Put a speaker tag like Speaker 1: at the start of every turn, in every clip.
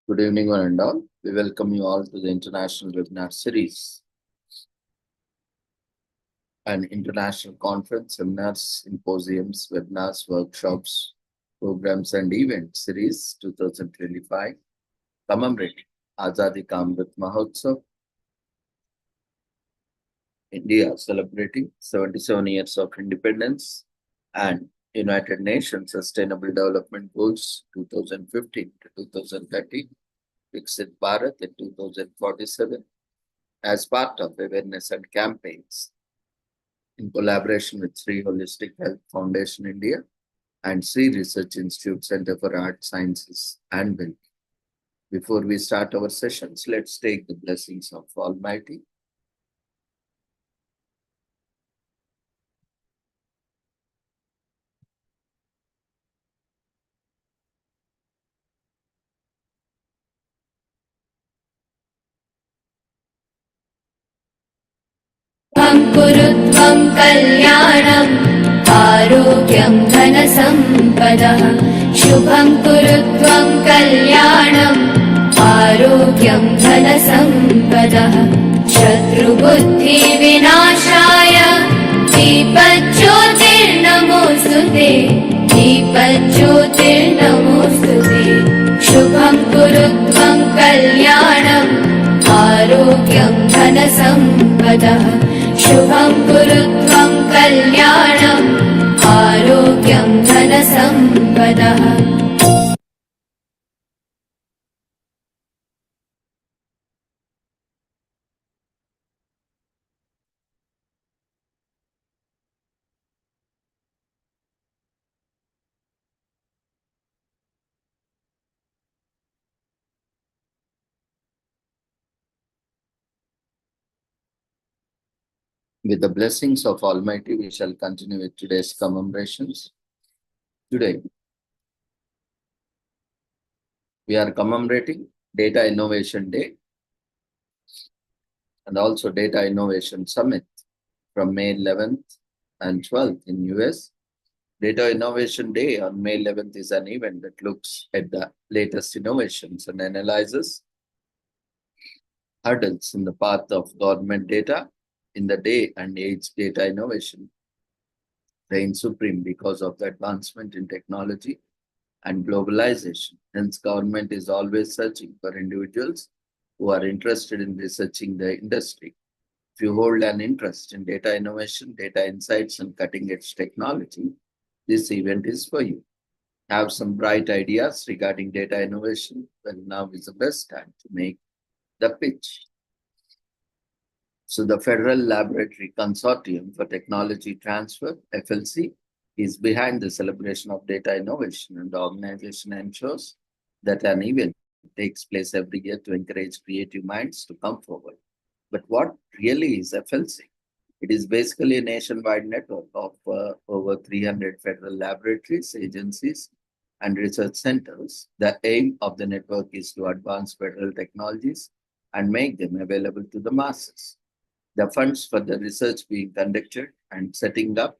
Speaker 1: Good evening, one and all. We welcome you all to the International Webinar Series, an international conference, seminars, symposiums, webinars, workshops, programs, and event series 2025, commemorating Azadi Ka Amrit Mahotsav, India celebrating 77 years of independence, and United Nations Sustainable Development Goals 2015 to 2030, Viksit Bharat in 2047, as part of awareness and campaigns in collaboration with Sri Holistic Health Foundation India and Sri Research Institute Center for Art Sciences and Wellbeing. Before we start our sessions, let's take the blessings of Almighty.
Speaker 2: कुरुत्वं कल्याणम् आरोग्यं धनसम्पदः शुभं कुरुत्वं कल्याणम् आरोग्यं धनसम्पदः शत्रुबुद्धिविनाशाय दीपज्योतिर्नमोऽस्तुते दीपज्योतिर्नमोऽस्तुते शुभं कुरुत्वं कल्याणम् आरोग्यं धनसम्पदः शुभं कुरुत्वं कल्याणम् आरोग्यं धनसम्पदः.
Speaker 1: With the blessings of Almighty, we shall continue with today's commemorations. Today, we are commemorating Data Innovation Day and also Data Innovation Summit from May 11th and 12th in US. Data Innovation Day on May 11th is an event that looks at the latest innovations and analyzes hurdles in the path of government data in the day and age. Data innovation reigns supreme because of the advancement in technology and globalization. Hence, government is always searching for individuals who are interested in researching the industry. If you hold an interest in data innovation, data insights, and cutting-edge technology, this event is for you. Have some bright ideas regarding data innovation? Well, now is the best time to make the pitch. So the Federal Laboratory Consortium for Technology Transfer, FLC, is behind the celebration of data innovation, and the organization ensures that an event takes place every year to encourage creative minds to come forward. But what really is FLC? It is basically a nationwide network of over 300 federal laboratories, agencies, and research centers. The aim of the network is to advance federal technologies and make them available to the masses. The funds for the research being conducted and setting up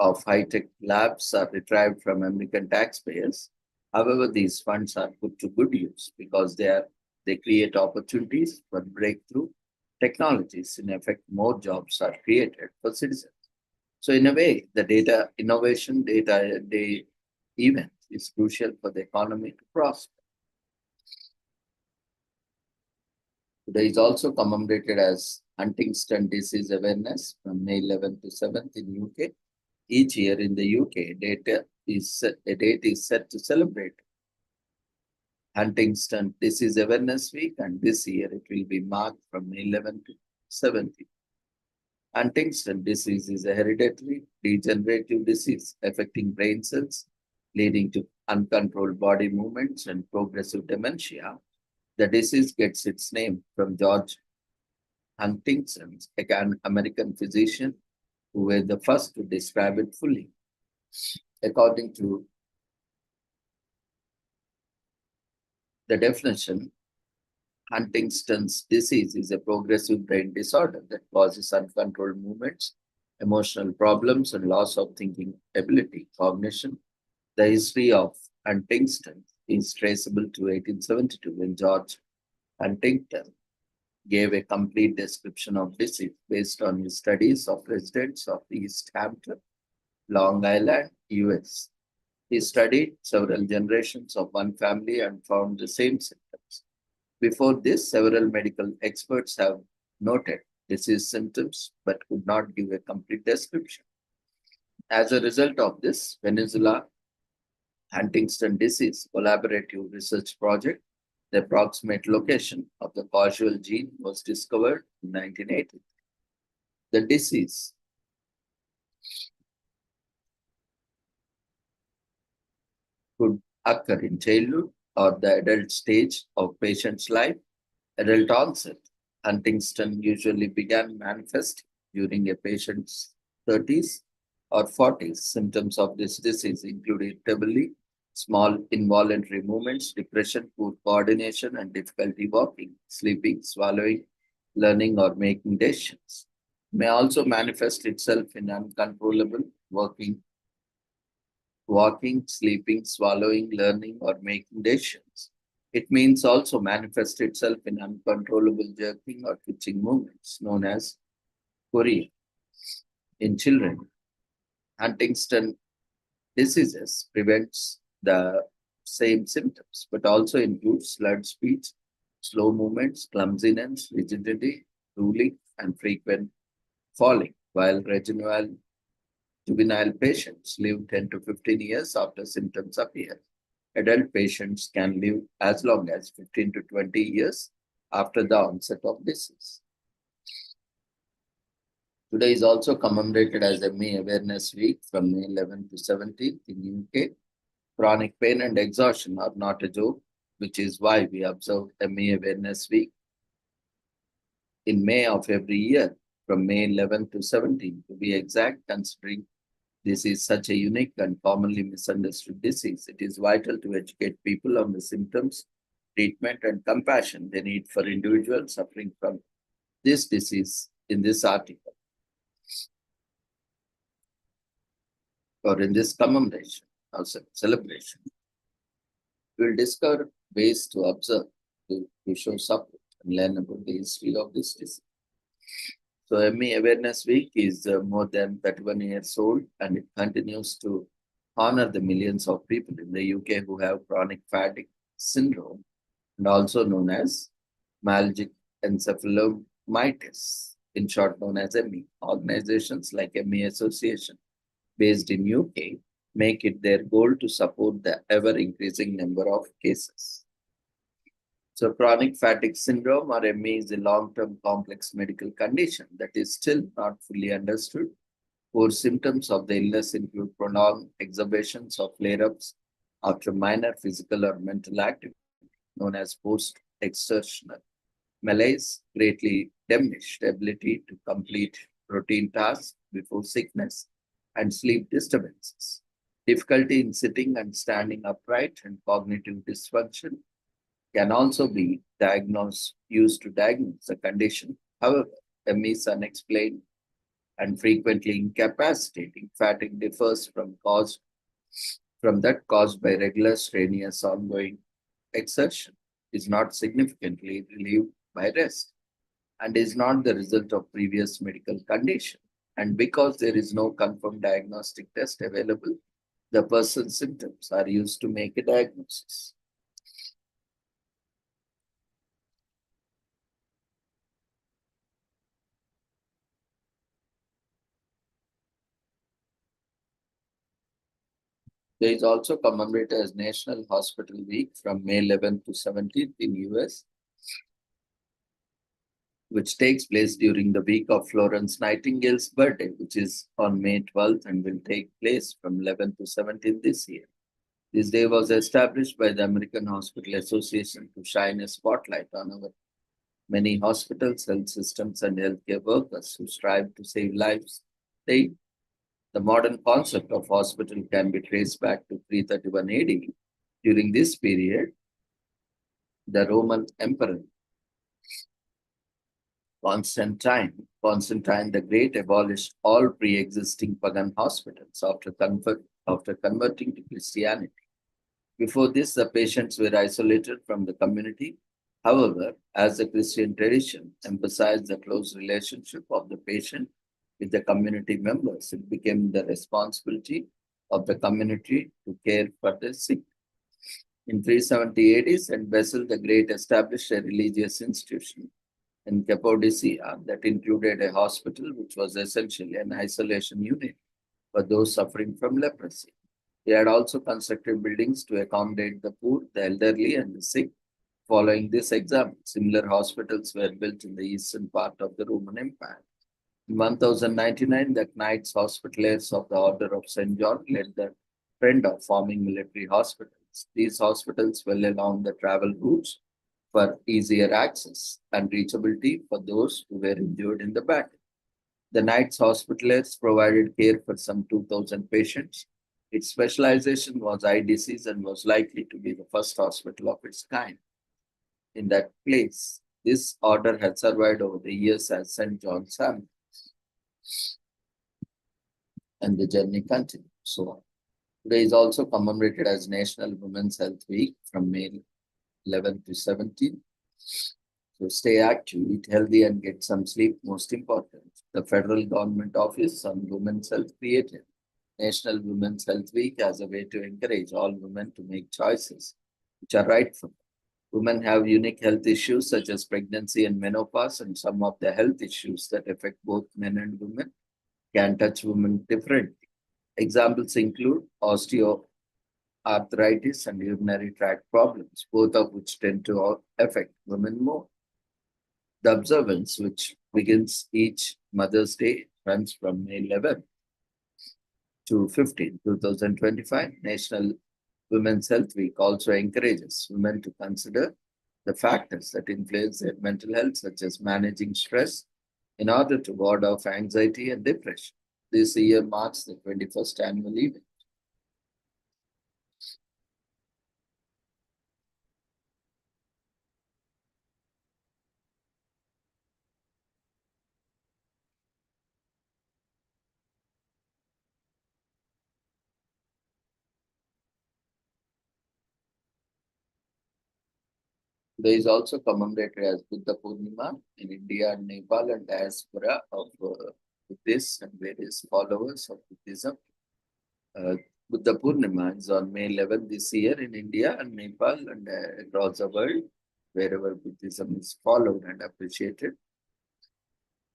Speaker 1: of high-tech labs are retrieved from American taxpayers. However, these funds are put to good use because they create opportunities for breakthrough technologies. In effect, more jobs are created for citizens. So in a way, the Data Innovation Data Day event is crucial for the economy to prosper. Today is also commemorated as Huntington Disease Awareness from May 11th to 7th in UK. Each year in the UK, a date is set to celebrate Huntington Disease Awareness Week, and this year it will be marked from May 11th to 17th. Huntington disease is a hereditary degenerative disease affecting brain cells, leading to uncontrolled body movements and progressive dementia. The disease gets its name from George Huntington, an American physician who were the first to describe it fully. According to the definition, Huntington's disease is a progressive brain disorder that causes uncontrolled movements, emotional problems, and loss of thinking ability, cognition. The history of Huntington is traceable to 1872 when George Huntington gave a complete description of disease based on his studies of residents of East Hampton, Long Island, US. He studied several generations of one family and found the same symptoms. Before this, several medical experts have noted disease symptoms but could not give a complete description. As a result of this, Venezuela Huntington Disease Collaborative Research Project, the approximate location of the causal gene was discovered in 1980. The disease could occur in childhood or the adult stage of patient's life. Adult onset Huntington usually began manifesting during a patient's 30s or 40s. Symptoms of this disease include irritability, small involuntary movements, depression, poor coordination, and difficulty walking, sleeping, swallowing, learning, or making decisions. May also manifest itself in uncontrollable walking, sleeping, swallowing, learning, or making decisions. It means also manifest itself in uncontrollable jerking or twitching movements known as chorea. In children, Huntington diseases prevents the same symptoms, but also includes slurred speech, slow movements, clumsiness, rigidity, drooling, and frequent falling, while juvenile patients live 10 to 15 years after symptoms appear. Adult patients can live as long as 15 to 20 years after the onset of disease. Today is also commemorated as ME Awareness Week from May 11th to 17th in UK. Chronic pain and exhaustion are not a joke, which is why we observe ME Awareness Week in May of every year from May 11th to 17th to be exact, considering this is such a unique and commonly misunderstood disease. It is vital to educate people on the symptoms, treatment, and compassion they need for individuals suffering from this disease in this article or in this commemoration or celebration. We will discover ways to observe, to show support, and learn about the history of this disease. So ME Awareness Week is more than 31 years old, and it continues to honor the millions of people in the UK who have chronic fatigue syndrome, and also known as myalgic encephalomyelitis, in short known as ME. Organizations like ME Association, based in UK, make it their goal to support the ever-increasing number of cases. So chronic fatigue syndrome or ME is a long-term complex medical condition that is still not fully understood. Core symptoms of the illness include prolonged exacerbations of flare-ups after minor physical or mental activity, known as post-exertional malaise, greatly diminished ability to complete routine tasks before sickness, and sleep disturbances, difficulty in sitting and standing upright, and cognitive dysfunction can also be used to diagnose the condition. However, ME is unexplained and frequently incapacitating. Fatigue differs from that caused by regular strenuous ongoing exertion, is not significantly relieved by rest, and is not the result of previous medical condition. And because there is no confirmed diagnostic test available, the person's symptoms are used to make a diagnosis. There is also commemorated as National Hospital Week from May 11th to 17th in US, which takes place during the week of Florence Nightingale's birthday, which is on May 12th and will take place from 11th to 17th this year. This day was established by the American Hospital Association to shine a spotlight on our many hospitals, health systems, and healthcare workers who strive to save lives. The modern concept of hospital can be traced back to 331 AD. During this period, the Roman Emperor Constantine the Great abolished all pre-existing pagan hospitals after converting to Christianity. Before this, the patients were isolated from the community. However, as the Christian tradition emphasized the close relationship of the patient with the community members, it became the responsibility of the community to care for the sick. In 370 AD, St. Basil the Great established a religious institution in Cappadocia that included a hospital, which was essentially an isolation unit for those suffering from leprosy. He had also constructed buildings to accommodate the poor, the elderly, and the sick. Following this example, similar hospitals were built in the eastern part of the Roman Empire. In 1099, the Knights Hospitallers of the Order of St. John led the trend of forming military hospitals. These hospitals were along the travel routes for easier access and reachability for those who were injured in the battle. The Knights Hospitallers provided care for some 2,000 patients. Its specialization was eye disease and was likely to be the first hospital of its kind in that place. This order had survived over the years as St. John's Ambulance, and the journey continued. So today is also commemorated as National Women's Health Week from May 11 to 17. So stay active, eat healthy, and get some sleep. Most important, the federal government office on women's health created National Women's Health Week as a way to encourage all women to make choices which are right for them. Women have unique health issues such as pregnancy and menopause, and some of the health issues that affect both men and women can touch women differently. Examples include osteoarthritis and urinary tract problems, both of which tend to affect women more. The observance, which begins each Mother's Day, runs from May 11 to 15, 2025. National Women's Health Week also encourages women to consider the factors that influence their mental health, such as managing stress, in order to ward off anxiety and depression. This year marks the 21st annual event. There is also commemorated as Buddha Purnima in India and Nepal and diaspora of Buddhists and various followers of Buddhism. Buddha Purnima is on May 11 this year in India and Nepal and across the world, wherever Buddhism is followed and appreciated,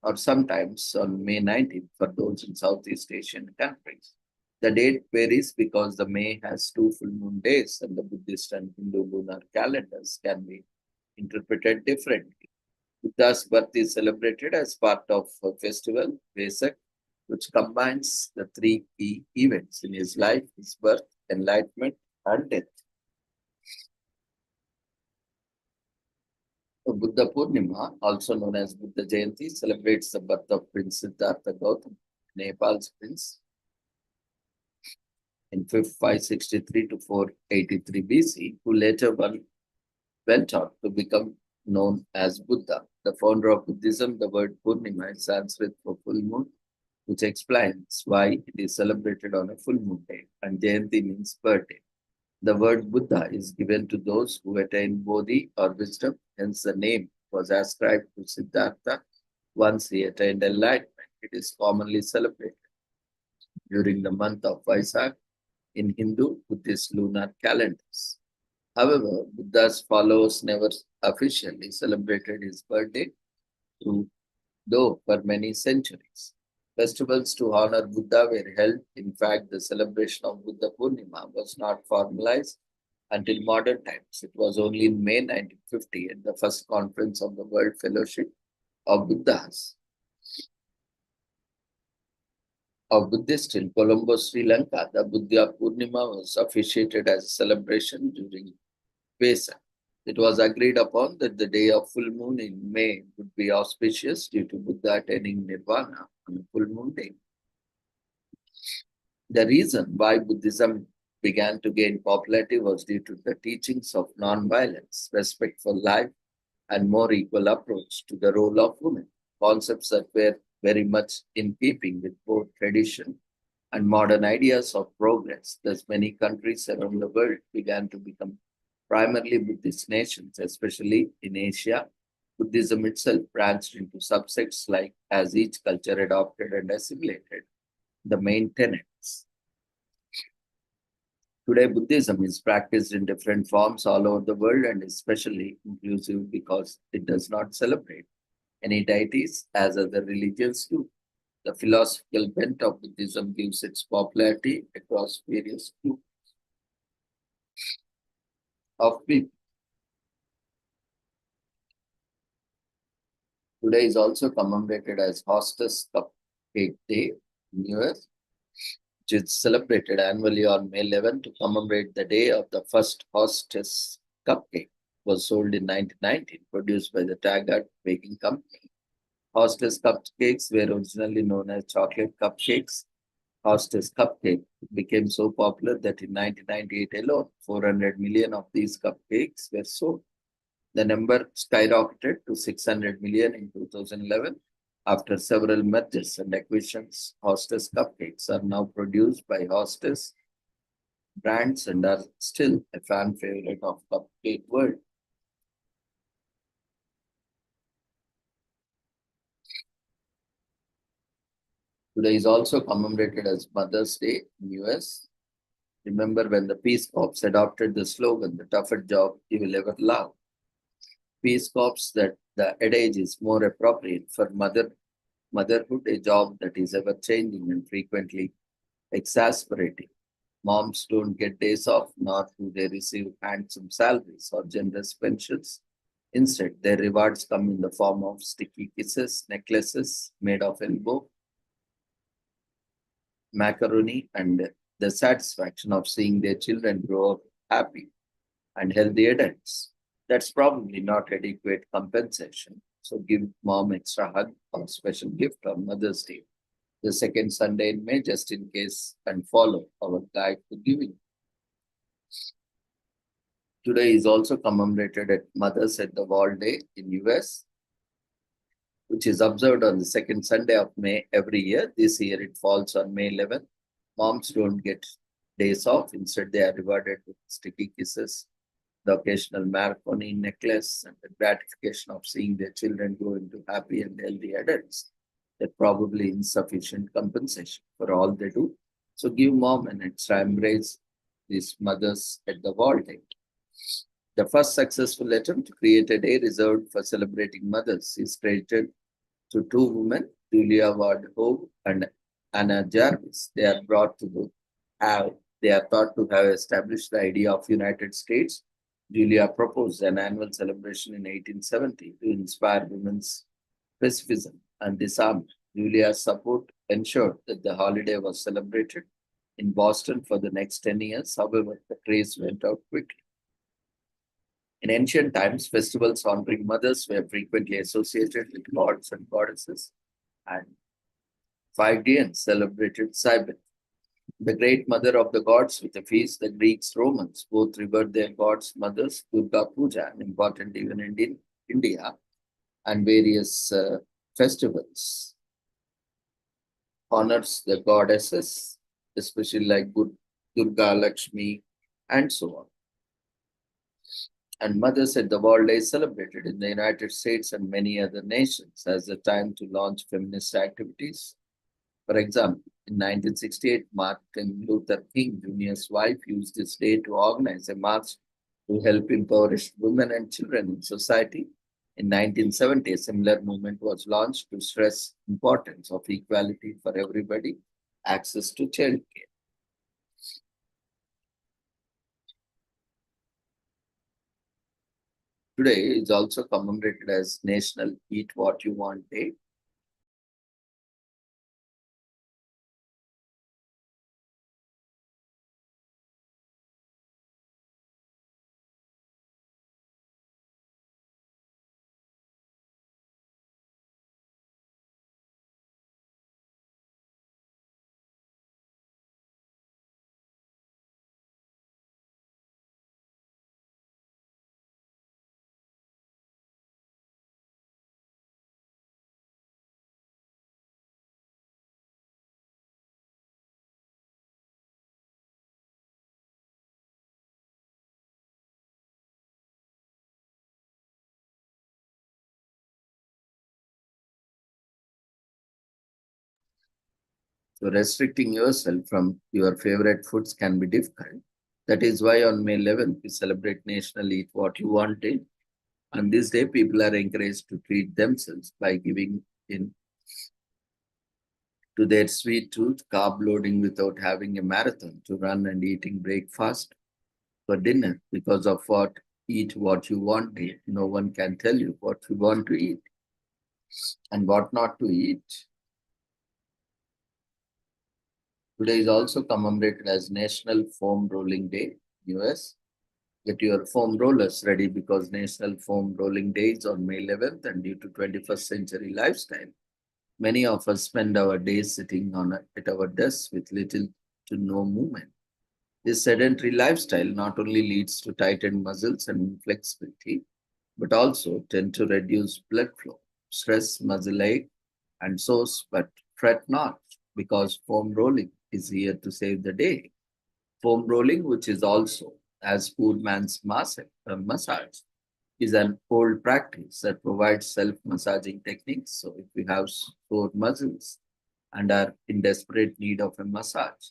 Speaker 1: or sometimes on May 19th for those in Southeast Asian countries. The date varies because the May has 2 full moon days and the Buddhist and Hindu lunar calendars can be interpreted differently. Buddha's birth is celebrated as part of a festival, Vesak, which combines the 3 key events in his life: his birth, enlightenment, and death. Buddha Purnima, also known as Buddha Jayanti, celebrates the birth of Prince Siddhartha Gautama, Nepal's prince, in 563 to 483 BC, who later went on to become known as Buddha. The founder of Buddhism, the word Purnima is Sanskrit for full moon, which explains why it is celebrated on a full moon day, and Jayanti means birthday. The word Buddha is given to those who attain Bodhi or wisdom, hence the name was ascribed to Siddhartha once he attained enlightenment. It is commonly celebrated during the month of Vaisak in Hindu Buddhist lunar calendars. However, Buddha's followers never officially celebrated his birthday, though for many centuries. Festivals to honor Buddha were held. In fact, the celebration of Buddha Purnima was not formalized until modern times. It was only in May 1950 at the first conference of the World Fellowship of Buddhists in Colombo, Sri Lanka. The Buddha Purnima was officiated as a celebration during Vesak. It was agreed upon that the day of full moon in May would be auspicious due to Buddha attaining Nirvana on a full moon day. The reason why Buddhism began to gain popularity was due to the teachings of non-violence, respect for life, and more equal approach to the role of women, concepts that were very much in keeping with both tradition and modern ideas of progress. Thus, many countries around the world began to become primarily Buddhist nations, especially in Asia. Buddhism itself branched into subsects like as each culture adopted and assimilated the main tenets. Today, Buddhism is practiced in different forms all over the world and is especially inclusive because it does not celebrate any deities as other religions do. The philosophical bent of Buddhism gives its popularity across various groups of people. Today is also commemorated as Hostess Cupcake Day in US, which is celebrated annually on May 11 to commemorate the day of the first Hostess cupcake. Was sold in 1919, produced by the Taggart Baking Company. Hostess cupcakes were originally known as chocolate cupcakes. Hostess cupcake became so popular that in 1998 alone, 400 million of these cupcakes were sold. The number skyrocketed to 600 million in 2011. After several mergers and acquisitions, Hostess cupcakes are now produced by Hostess brands and are still a fan favorite of cupcake world. Today is also commemorated as Mother's Day in US. Remember when the Peace Corps adopted the slogan, the tougher job you will ever love. Peace Corps that the adage is more appropriate for motherhood, a job that is ever changing and frequently exasperating. Moms don't get days off, nor do they receive handsome salaries or generous pensions. Instead, their rewards come in the form of sticky kisses, necklaces made of elbow, macaroni, and the satisfaction of seeing their children grow up happy and healthy adults. That's probably not adequate compensation. So give mom extra hug or special gift on Mother's Day, the second Sunday in May, just in case, and follow our guide to giving. Today is also commemorated at Mothers at the Wall Day in US, which is observed on the second Sunday of May every year. This year it falls on May 11th. Moms don't get days off. Instead, they are rewarded with sticky kisses, the occasional macaroni necklace, and the gratification of seeing their children grow into happy and healthy adults. They're probably insufficient compensation for all they do. So give mom an extra embrace these mothers at the Wall Day. The first successful attempt to create a day reserved for celebrating mothers is credited to two women, Julia Ward Howe and Anna Jarvis. They are thought to have established the idea of United States. Julia proposed an annual celebration in 1870 to inspire women's pacifism and disarmament. Julia's support ensured that the holiday was celebrated in Boston for the next 10 years. However, the craze went out quickly. In ancient times, festivals honoring mothers were frequently associated with gods and goddesses, and 5 Five celebrated Cybele, the great mother of the gods. With a feast, the Greeks, Romans both revered their gods' mothers. Durga Puja, important even in India, and various festivals honors the goddesses, especially like Durga, Lakshmi, and so on. And Mothers at the World Day is celebrated in the United States and many other nations as a time to launch feminist activities. For example, in 1968, Martin Luther King Jr.'s wife used this day to organize a march to help impoverished women and children in society. In 1970, a similar movement was launched to stress importance of equality for everybody, access to childcare. Today is also commemorated as National Eat What You Want Day. So restricting yourself from your favorite foods can be difficult. That is why on May 11th, we celebrate National Eat What You Want Day. On this day, people are encouraged to treat themselves by giving in to their sweet tooth, carb loading without having a marathon to run and eating breakfast for dinner because of what eat what you want to eat. No one can tell you what you want to eat and what not to eat. Today is also commemorated as National Foam Rolling Day, US. Get your foam rollers ready because National Foam Rolling Day is on May 11th, and due to 21st century lifestyle, many of us spend our days sitting at our desks with little to no movement. This sedentary lifestyle not only leads to tightened muscles and inflexibility, but also tend to reduce blood flow, stress, muscle ache, and source, but fret not, because foam rolling is here to save the day. Foam rolling, which is also as poor man's massage, is an old practice that provides self-massaging techniques. So if you have sore muscles and are in desperate need of a massage,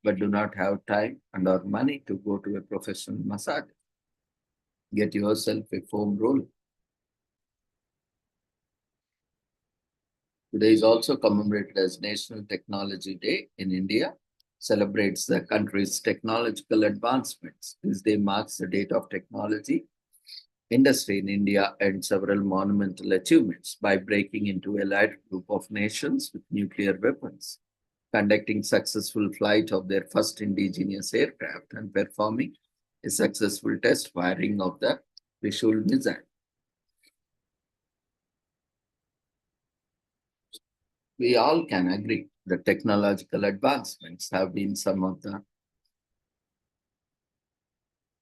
Speaker 1: but do not have time and or money to go to a professional massage, get yourself a foam roller. Today is also commemorated as National Technology Day in India, celebrates the country's technological advancements. This day marks the date of technology industry in India and several monumental achievements by breaking into allied group of nations with nuclear weapons, conducting successful flight of their first indigenous aircraft and performing a successful test firing of the Trishul missile. We all can agree that technological advancements have been some of the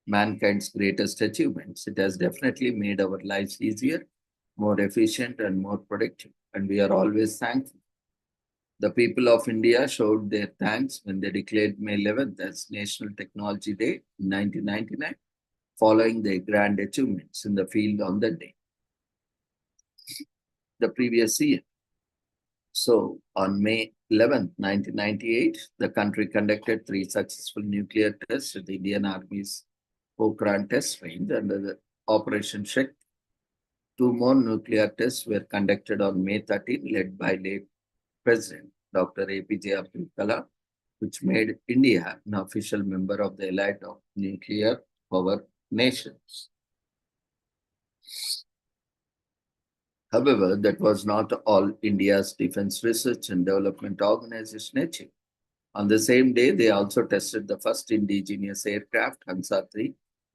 Speaker 1: mankind's greatest achievements. It has definitely made our lives easier, more efficient, and more productive, and we are always thankful. The people of India showed their thanks when they declared May 11th as National Technology Day in 1999, following their grand achievements in the field on that day, the previous year. So, on May 11th, 1998, the country conducted 3 successful nuclear tests at the Indian Army's Pokhran test range under the Operation Shakti. 2 more nuclear tests were conducted on May 13, led by late President Dr. APJ Abdul Kalam, which made India an official member of the elite of nuclear power nations. However, that was not all India's Defense Research and Development Organization achieved. On the same day, they also tested the first indigenous aircraft, Hansa 3,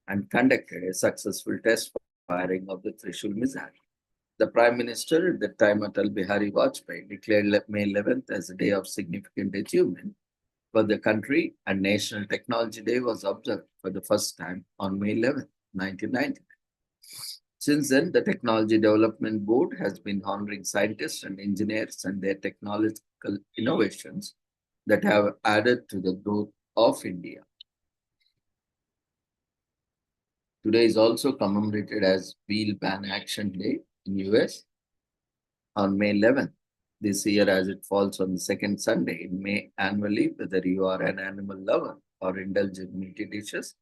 Speaker 1: and conducted a successful test firing of the Trishul missile. The Prime Minister at the time, Atal Bihari Vajpayee, declared May 11th as a day of significant achievement for the country, and National Technology Day was observed for the first time on May 11th, 1990. Since then, the Technology Development Board has been honoring scientists and engineers and their technological innovations that have added to the growth of India. Today is also commemorated as Wheel Ban Action Day in US on May 11th. This year, as it falls on the second Sunday in May annually, whether you are an animal lover or indulge in meaty dishes,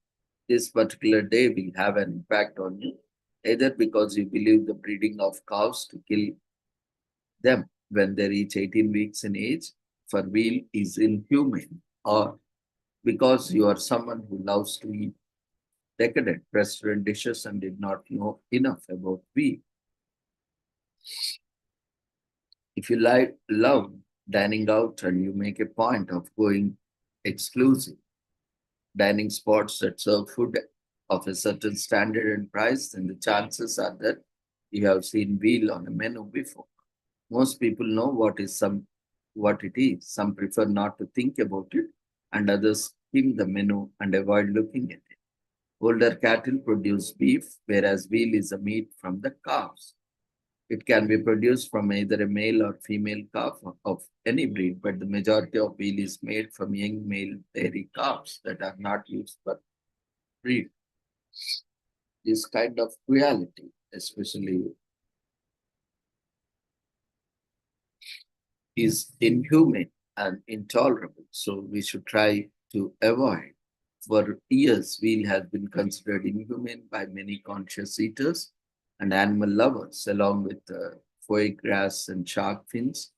Speaker 1: this particular day will have an impact on you, either because you believe the breeding of cows to kill them when they reach 18 weeks in age for veal is inhumane, or because you are someone who loves to eat decadent restaurant dishes and did not know enough about veal. If you love dining out and you make a point of going exclusive dining spots that serve food of a certain standard and price, then the chances are that you have seen veal on a menu before. Most people know what it is. Some prefer not to think about it, and others skim the menu and avoid looking at it. Older cattle produce beef, whereas veal is a meat from the calves. It can be produced from either a male or female calf of any breed, but the majority of veal is made from young male dairy calves that are not used for breed. This kind of cruelty, especially, is inhumane and intolerable. So we should try to avoid. For years, veal has been considered inhumane by many conscious eaters and animal lovers, along with foie gras and shark fins.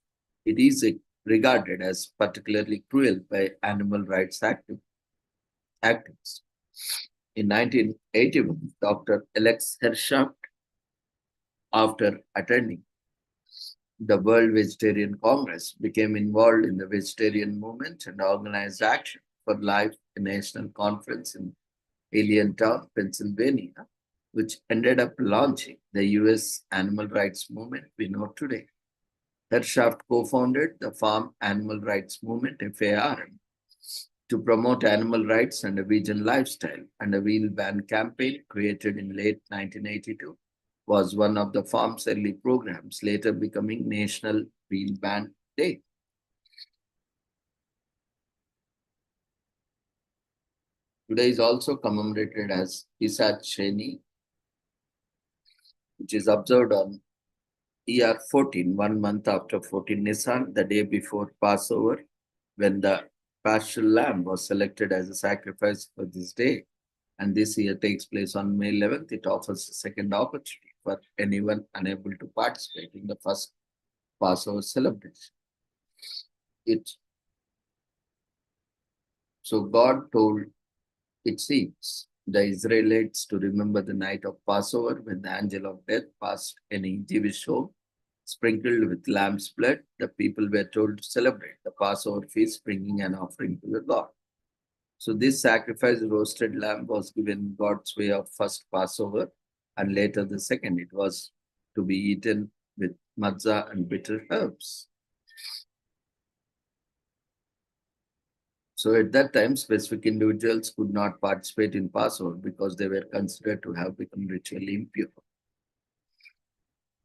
Speaker 1: It is regarded as particularly cruel by animal rights activists. In 1981, Dr. Alex Hershaft, after attending the World Vegetarian Congress, became involved in the vegetarian movement and organized action for life, a national conference in Alientown, Pennsylvania, which ended up launching the US animal rights movement we know today. Hershaft co-founded the Farm Animal Rights Movement, FARM, to promote animal rights and a vegan lifestyle, and a veal ban campaign created in late 1982 was one of the farm's early programs, later becoming National Veal Ban Day. Today is also commemorated as Isat Sheni, which is observed on ER 14, 1 month after 14 Nisan, the day before Passover, when the paschal lamb was selected as a sacrifice for this day. And this year takes place on May 11th. It offers a second opportunity for anyone unable to participate in the first Passover celebration. So God told, it seems, the Israelites to remember the night of Passover when the angel of death passed any Jewish home, sprinkled with lamb's blood. The people were told to celebrate the Passover feast, bringing an offering to the God. So this sacrifice, roasted lamb, was given God's way of first Passover, and later the second. It was to be eaten with matzah and bitter herbs. So at that time, specific individuals could not participate in Passover because they were considered to have become ritually impure.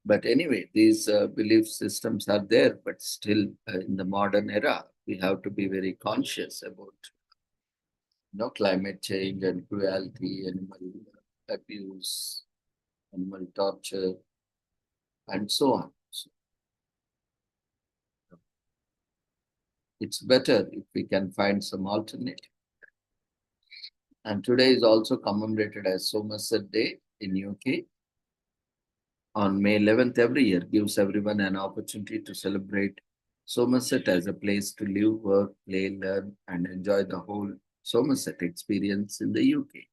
Speaker 1: But anyway, these belief systems are there, but still in the modern era, we have to be very conscious about climate change and cruelty, animal abuse, animal torture, and so on. So it's better if we can find some alternative. And today is also commemorated as Somerset Day in UK. On May 11th every year gives everyone an opportunity to celebrate Somerset as a place to live, work, play, learn, and enjoy the whole Somerset experience in the UK.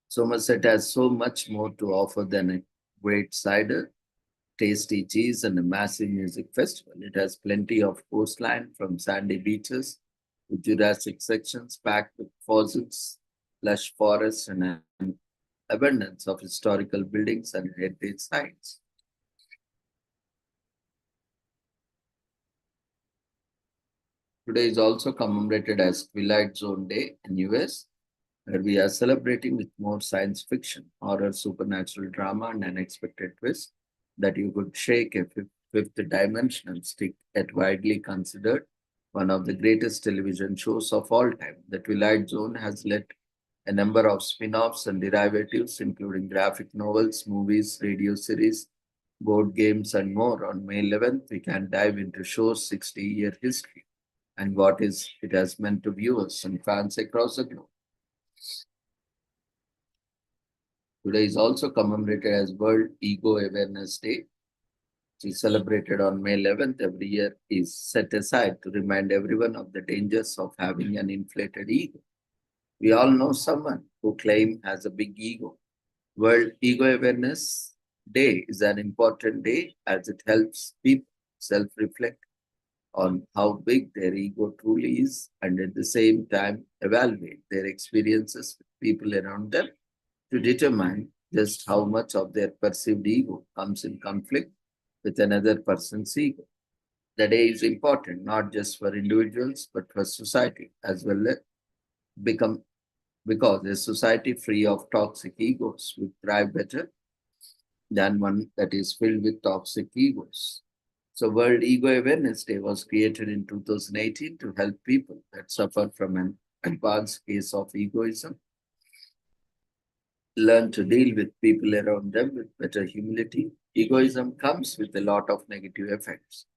Speaker 1: Somerset has so much more to offer than a great cider, tasty cheese, and a massive music festival. It has plenty of coastline from sandy beaches to Jurassic sections packed with fossils, lush forests, and an abundance of historical buildings and heritage sites. Today is also commemorated as Twilight Zone Day in US, where we are celebrating with more science fiction, horror, supernatural drama, and unexpected twists that you could shake a fifth dimensional stick at widely considered one of the greatest television shows of all time. The Twilight Zone has led a number of spin-offs and derivatives, including graphic novels, movies, radio series, board games, and more. On May 11th, we can dive into show's 60-year history and what it has meant to viewers and fans across the globe. Today is also commemorated as World Ego Awareness Day, which is celebrated on May 11th every year, is set aside to remind everyone of the dangers of having an inflated ego. We all know someone who claims has a big ego. World Ego Awareness Day is an important day as it helps people self-reflect on how big their ego truly is and at the same time evaluate their experiences with people around them to determine just how much of their perceived ego comes in conflict with another person's ego. The day is important not just for individuals but for society as well as become because a society free of toxic egos will thrive better than one that is filled with toxic egos. So World Ego Awareness Day was created in 2018 to help people that suffer from an advanced case of egoism learn to deal with people around them with better humility. Egoism comes with a lot of negative effects,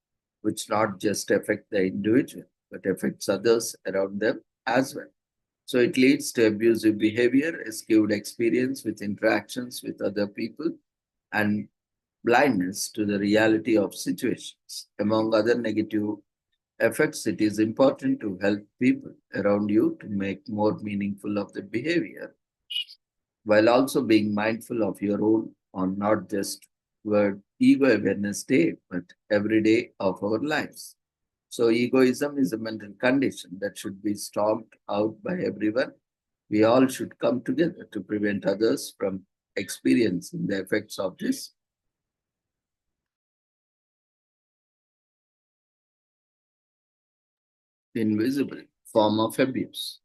Speaker 1: which not just affect the individual, but affects others around them as well. So it leads to abusive behavior, a skewed experience with interactions with other people, and blindness to the reality of situations. Among other negative effects, it is important to help people around you to make more meaningful of the behavior while also being mindful of your own on not just World Ego Awareness Day, but every day of our lives. So egoism is a mental condition that should be stomped out by everyone. We all should come together to prevent others from experiencing the effects of this invisible form of abuse.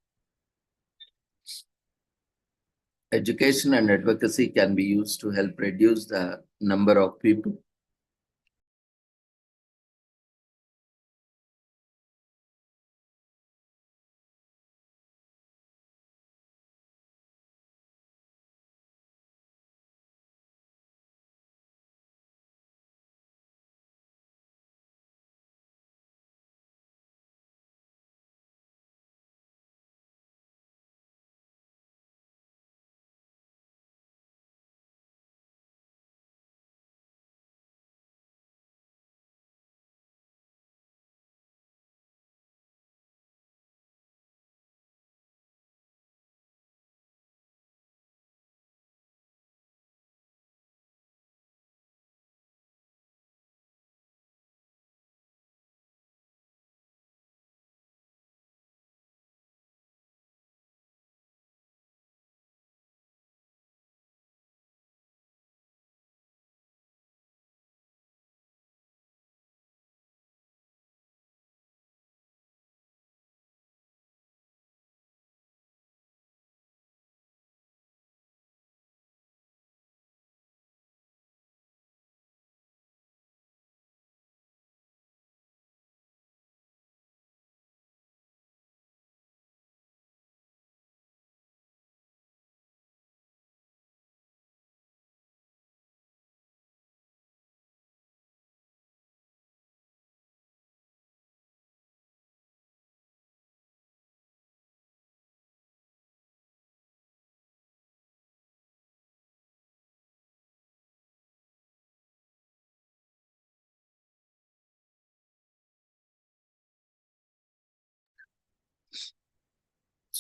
Speaker 1: Education and advocacy can be used to help reduce the number of people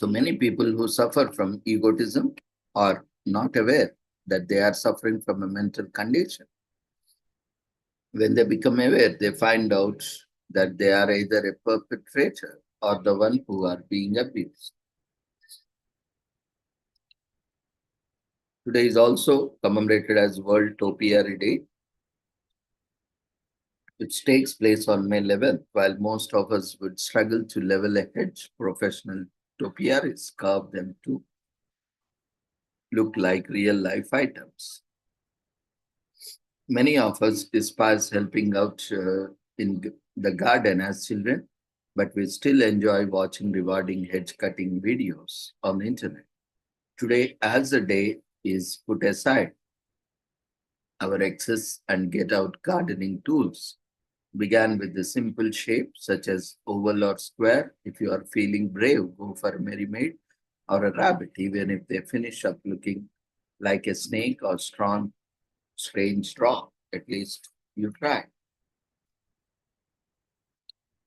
Speaker 1: So many people who suffer from egotism are not aware that they are suffering from a mental condition. When they become aware, they find out that they are either a perpetrator or the one who are being abused. Today is also commemorated as World Topiary Day, which takes place on May 11th. While most of us would struggle to level a hedge, professional topiaries carve them to look like real life items. Many of us despise helping out in the garden as children, but we still enjoy watching rewarding hedge cutting videos on the internet. Today, as the day is put aside, our excess and get out gardening tools began with the simple shape such as oval or square. If you are feeling brave, go for a merry maid or a rabbit, even if they finish up looking like a snake or strong, strange straw. At least you try.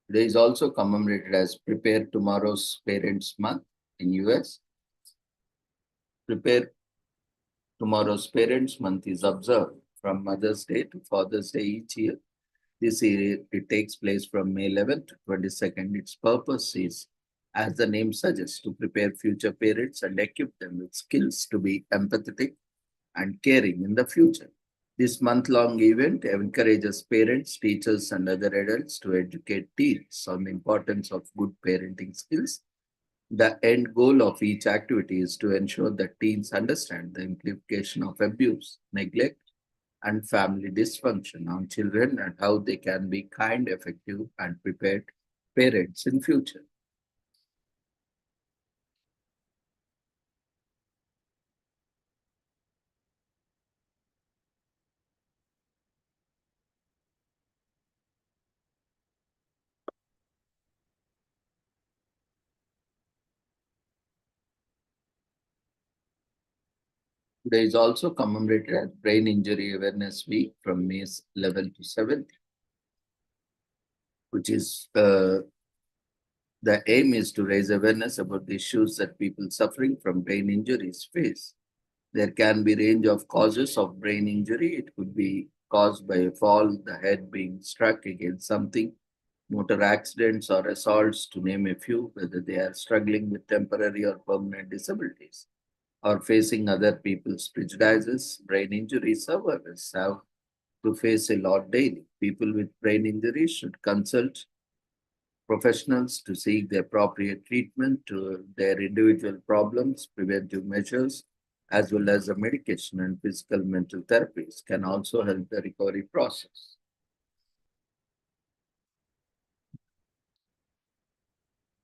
Speaker 1: Today is also commemorated as Prepare Tomorrow's Parents Month in US. Prepare Tomorrow's Parents Month is observed from Mother's Day to Father's Day each year. This year it takes place from May 11th to 22nd. Its purpose is, as the name suggests, to prepare future parents and equip them with skills to be empathetic and caring in the future. This month-long event encourages parents, teachers, and other adults to educate teens on the importance of good parenting skills. The end goal of each activity is to ensure that teens understand the implication of abuse, neglect, and family dysfunction on children and how they can be kind, effective, and prepared parents in future. Today is also commemorated as Brain Injury Awareness Week from May 11 to 7th, which is the aim is to raise awareness about the issues that people suffering from brain injuries face. There can be range of causes of brain injury. It could be caused by a fall, the head being struck against something, motor accidents or assaults, to name a few, whether they are struggling with temporary or permanent disabilities or facing other people's prejudices. Brain injury survivors have to face a lot daily. People with brain injuries should consult professionals to seek the appropriate treatment to their individual problems. Preventive measures, as well as the medication and physical mental therapies, can also help the recovery process.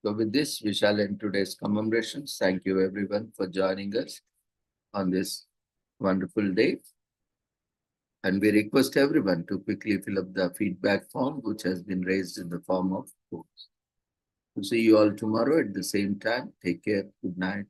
Speaker 1: So with this, we shall end today's commemorations. Thank you everyone for joining us on this wonderful day. And we request everyone to quickly fill up the feedback form, which has been raised in the form of votes. To see you all tomorrow at the same time. Take care. Good night.